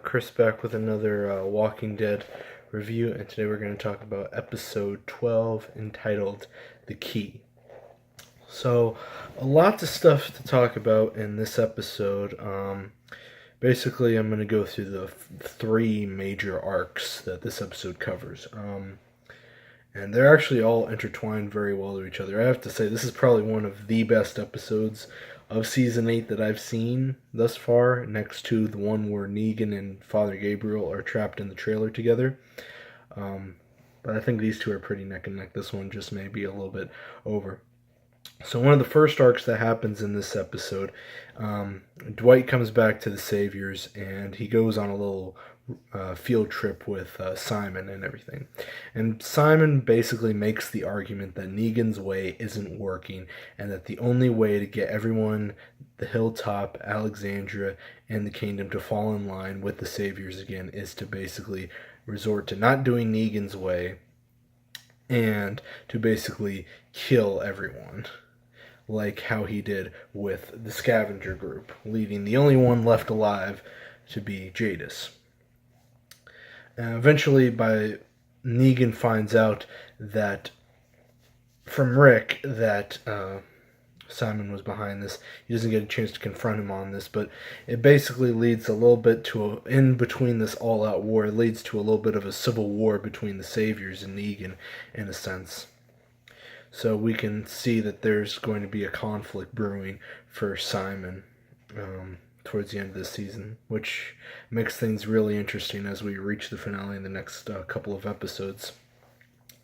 Chris back with another Walking Dead review, and today we're going to talk about episode 12 entitled The Key. So, a lot of stuff to talk about in this episode. Basically, I'm going to go through the three major arcs that this episode covers. And they're actually all intertwined very well to each other. I have to say, this is probably one of the best episodes of season 8 that I've seen thus far, next to the one where Negan and Father Gabriel are trapped in the trailer together. But I think these two are pretty neck and neck. This one just may be a little bit over. So one of the first arcs that happens in this episode, Dwight comes back to the Saviors, and he goes on a little field trip with Simon and everything. And Simon basically makes the argument that Negan's way isn't working, and that the only way to get everyone, the Hilltop, Alexandria, and the Kingdom to fall in line with the Saviors again is to basically resort to not doing Negan's way and to basically kill everyone, like how he did with the scavenger group, leaving the only one left alive to be Jadis. Eventually, Negan finds out that from Rick that Simon was behind this. He doesn't get a chance to confront him on this, but it basically leads a little bit to in between this all-out war. It leads to a little bit of a civil war between the Saviors and Negan, in a sense. So we can see that there's going to be a conflict brewing for Simon towards the end of this season, which makes things really interesting as we reach the finale in the next couple of episodes.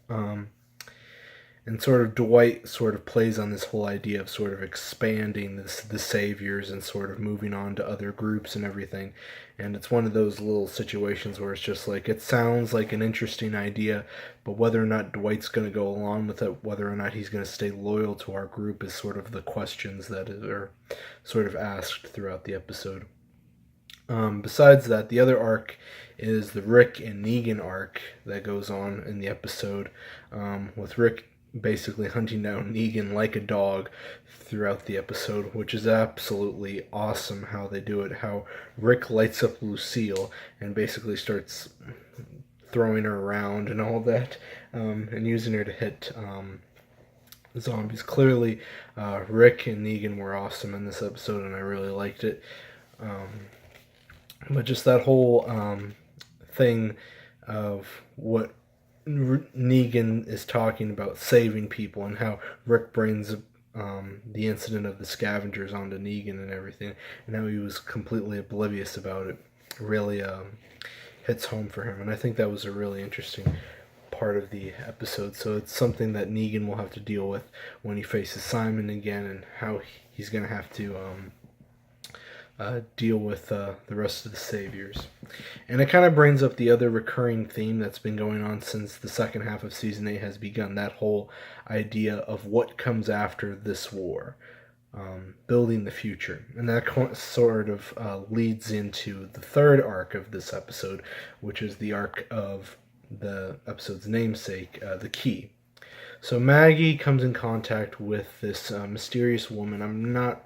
And sort of Dwight sort of plays on this whole idea of sort of expanding the Saviors and sort of moving on to other groups and everything. And it's one of those little situations where it's just like, it sounds like an interesting idea, but whether or not Dwight's going to go along with it, whether or not he's going to stay loyal to our group is sort of the questions that are sort of asked throughout the episode. Besides that, the other arc is the Rick and Negan arc that goes on in the episode, with Rick basically hunting down Negan like a dog throughout the episode, which is absolutely awesome how they do it. How Rick lights up Lucille and basically starts throwing her around and all that, and using her to hit zombies. Clearly, Rick and Negan were awesome in this episode, and I really liked it. But just that whole thing of what Negan is talking about, saving people, and how Rick brings the incident of the scavengers onto Negan and everything, and how he was completely oblivious about it, really hits home for him. And I think that was a really interesting part of the episode. So it's something that Negan will have to deal with when he faces Simon again, and how he's going to have to deal with the rest of the Saviors. And it kind of brings up the other recurring theme that's been going on since the second half of Season 8 has begun, that whole idea of what comes after this war, building the future. And that sort of leads into the third arc of this episode, which is the arc of the episode's namesake, The Key. So Maggie comes in contact with this mysterious woman. I'm not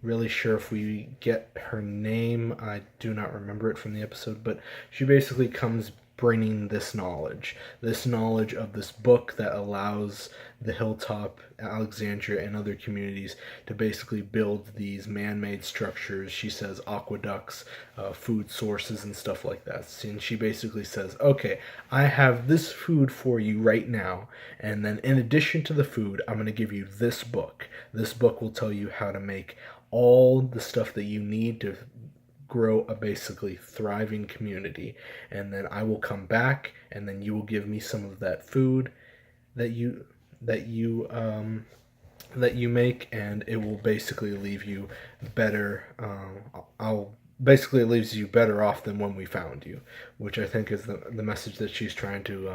really sure if we get her name. I do not remember it from the episode, but she basically comes bringing this knowledge of this book that allows the Hilltop, Alexandria, and other communities to basically build these man-made structures. She says aqueducts, food sources, and stuff like that. And she basically says, okay, I have this food for you right now, and then in addition to the food, I'm going to give you this book. This book will tell you how to make all the stuff that you need to grow a basically thriving community, and then I will come back, and then you will give me some of that food that you make, and it will basically leave you better. I'll basically, it leaves you better off than when we found you, which I think is the message that she's trying to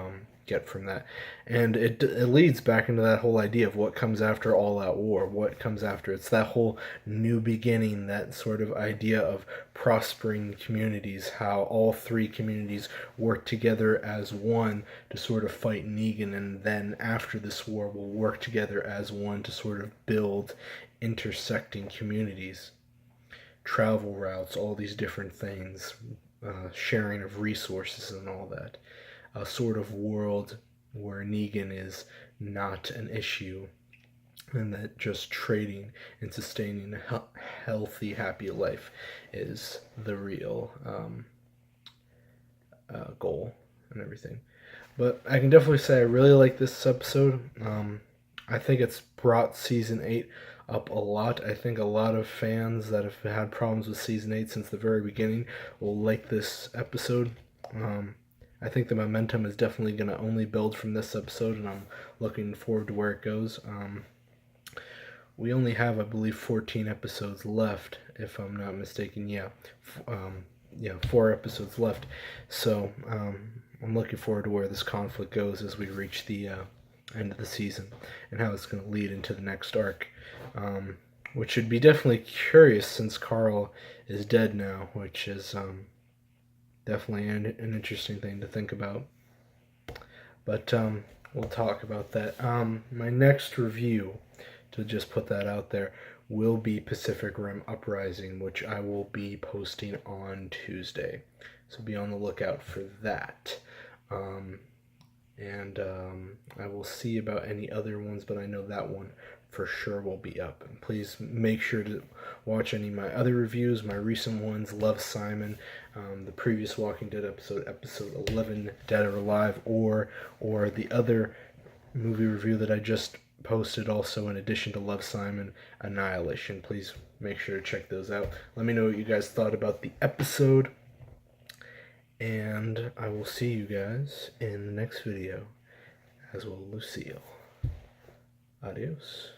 get from that. And it leads back into that whole idea of what comes after all out war, what comes after. It's that whole new beginning, that sort of idea of prospering communities, how all three communities work together as one to sort of fight Negan, and then after this war will work together as one to sort of build intersecting communities. travel routes, all these different things, sharing of resources and all that. A sort of world where Negan is not an issue, and that just trading and sustaining a healthy, happy life is the real goal and everything. But I can definitely say I really like this episode. I think it's brought season 8 up a lot. I think a lot of fans that have had problems with season 8 since the very beginning will like this episode. I think the momentum is definitely going to only build from this episode, and I'm looking forward to where it goes. We only have, I believe, 14 episodes left, if I'm not mistaken. Yeah, 4 episodes left. So I'm looking forward to where this conflict goes as we reach the end of the season, and how it's going to lead into the next arc, which should be definitely curious since Carl is dead now, which is definitely an interesting thing to think about. But we'll talk about that. My next review, to just put that out there, will be Pacific Rim Uprising, which I will be posting on Tuesday. So be on the lookout for that. And I will see about any other ones, but I know that one for sure will be up. And please make sure to watch any of my other reviews, my recent ones, Love, Simon, the previous Walking Dead episode 11, Dead or Alive, or the other movie review that I just posted also, in addition to Love, Simon, Annihilation. Please make sure to check those out. Let me know what you guys thought about the episode, and I will see you guys in the next video, as will Lucille. Adios.